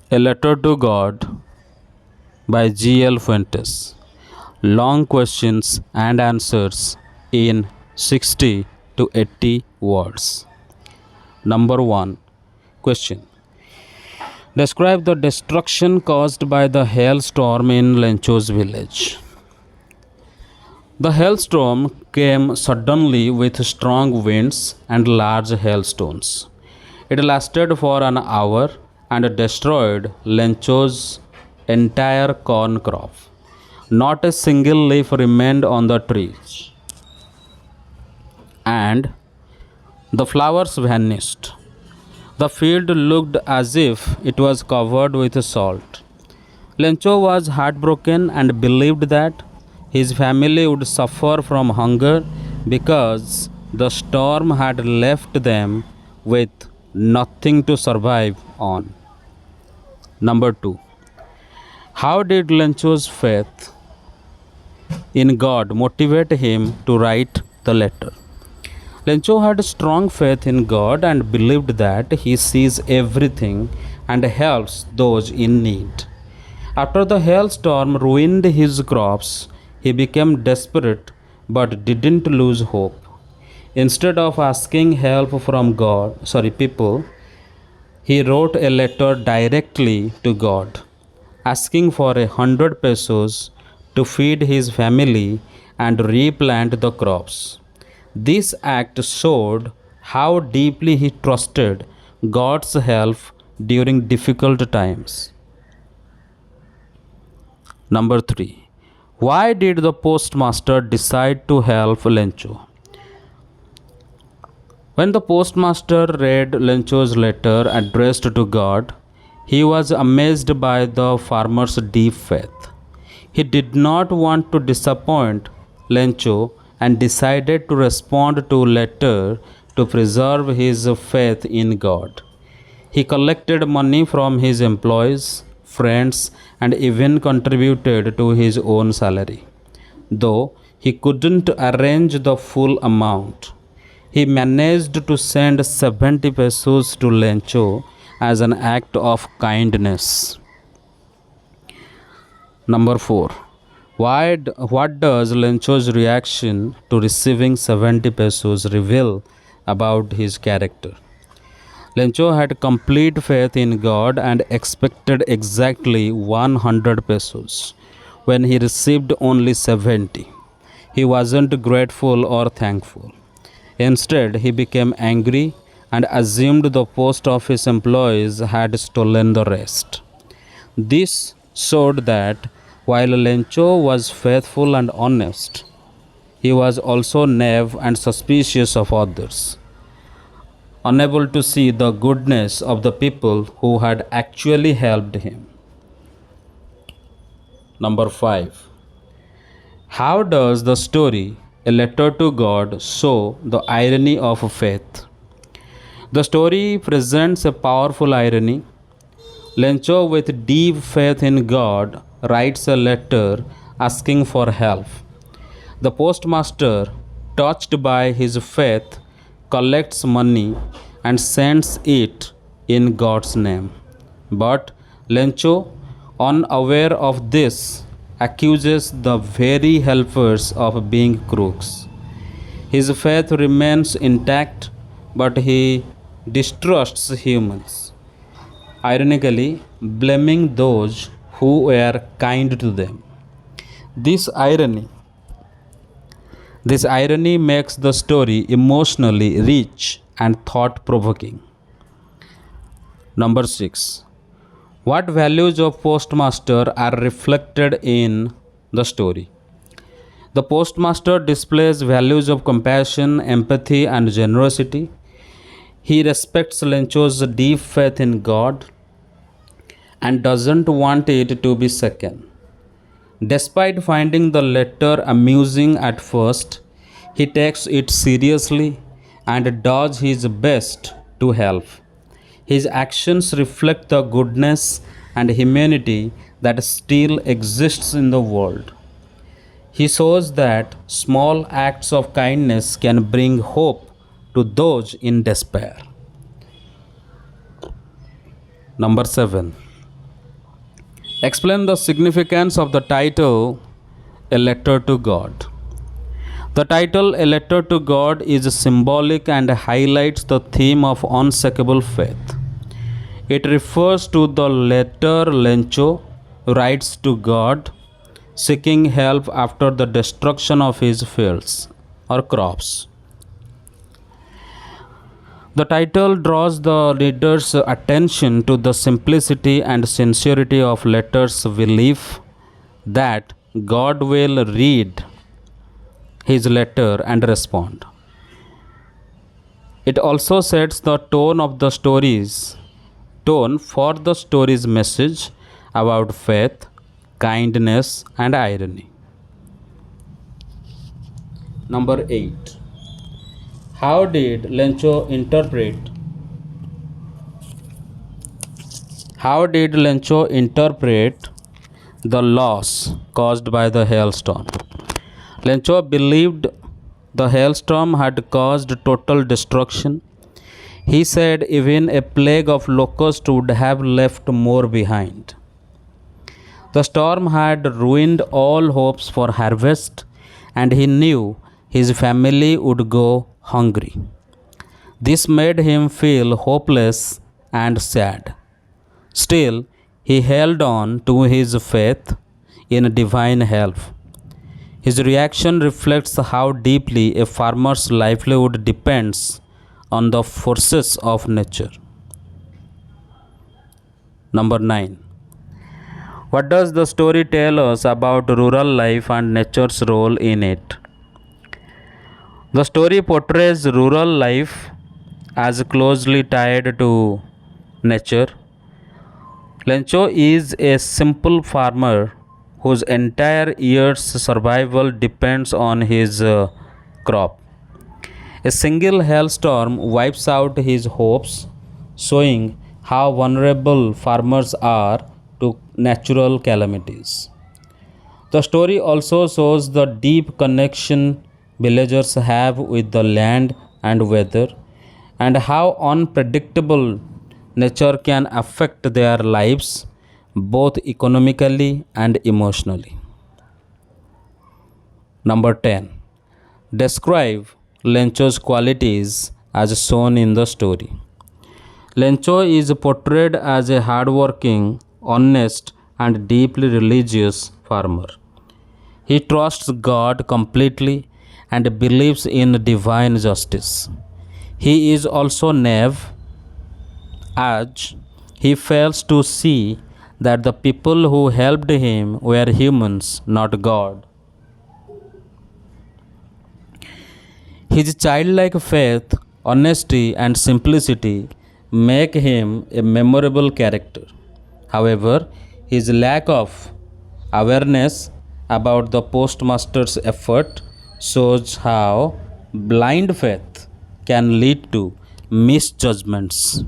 A Letter to God by G.L. Fuentes. Long questions and answers in 60 to 80 words. Number 1. Question. Describe the destruction caused by the hailstorm in Lencho's village. The hailstorm came suddenly with strong winds and large hailstones. It lasted for an hour and destroyed Lencho's entire corn crop. Not a single leaf remained on the trees, and the flowers vanished. The field looked as if it was covered with salt. Lencho was heartbroken and believed that his family would suffer from hunger because the storm had left them with nothing to survive on. Number 2. How did Lencho's faith in God motivate him to write the letter? Lencho had strong faith in God and believed that He sees everything and helps those in need. After the hailstorm ruined his crops, he became desperate but didn't lose hope. Instead of asking help from people, he wrote a letter directly to God, asking for 100 pesos to feed his family and replant the crops. This act showed how deeply he trusted God's help during difficult times. Number 3. Why did the postmaster decide to help Lencho? When the postmaster read Lencho's letter addressed to God, he was amazed by the farmer's deep faith. He did not want to disappoint Lencho and decided to respond to letter to preserve his faith in God. He collected money from his employees, friends, and even contributed to his own salary. Though he couldn't arrange the full amount, he managed to send 70 pesos to Lencho as an act of kindness. Number 4. What does Lencho's reaction to receiving 70 pesos reveal about his character? Lencho had complete faith in God and expected exactly 100 pesos. When he received only 70, he wasn't grateful or thankful. Instead, he became angry and assumed the post office employees had stolen the rest. This showed that while Lencho was faithful and honest, he was also naive and suspicious of others, unable to see the goodness of the people who had actually helped him. Number 5. How does the story, A Letter to God, show the irony of faith? The story presents a powerful irony. Lencho, with deep faith in God, writes a letter asking for help. The postmaster, touched by his faith, collects money and sends it in God's name. But Lencho, unaware of this, accuses the very helpers of being crooks. His faith remains intact, but he distrusts humans, ironically, blaming those who were kind to them. This irony this irony makes the story emotionally rich and thought provoking. Number 6. What values of postmaster are reflected in the story? The postmaster displays values of compassion, empathy, and generosity. He respects Lencho's deep faith in God and doesn't want it to be shaken. Despite finding the letter amusing at first, he takes it seriously and does his best to help. His actions reflect the goodness and humanity that still exists in the world. He shows that small acts of kindness can bring hope to those in despair. Number 7. Explain the significance of the title A Letter to God. The title A Letter to God is symbolic and highlights the theme of unshakable faith. It refers to the letter Lencho writes to God, seeking help after the destruction of his fields or crops. The title draws the reader's attention to the simplicity and sincerity of letter's belief that God will read his letter and respond. It also sets the tone for the story's message about faith, kindness, and irony. Number 8. How did Lencho interpret the loss caused by the hailstorm? Lencho believed the hailstorm had caused total destruction. He said even a plague of locusts would have left more behind. The storm had ruined all hopes for harvest, and he knew his family would go hungry. This made him feel hopeless and sad. Still, he held on to his faith in divine help. His reaction reflects how deeply a farmer's livelihood depends on the forces of nature. Number 9. What does the story tell us about rural life and nature's role in it? The story portrays rural life as closely tied to nature. Lencho is a simple farmer whose entire year's survival depends on his crop. A single hailstorm wipes out his hopes, showing how vulnerable farmers are to natural calamities. The story also shows the deep connection villagers have with the land and weather, and how unpredictable nature can affect their lives both economically and emotionally. Number 10. Describe Lencho's qualities as shown in the story. Lencho is portrayed as a hardworking, honest, and deeply religious farmer. He trusts God completely and believes in divine justice. He is also naive, as he fails to see that the people who helped him were humans, not God. His childlike faith, honesty, and simplicity make him a memorable character. However, his lack of awareness about the postmaster's effort shows how blind faith can lead to misjudgments.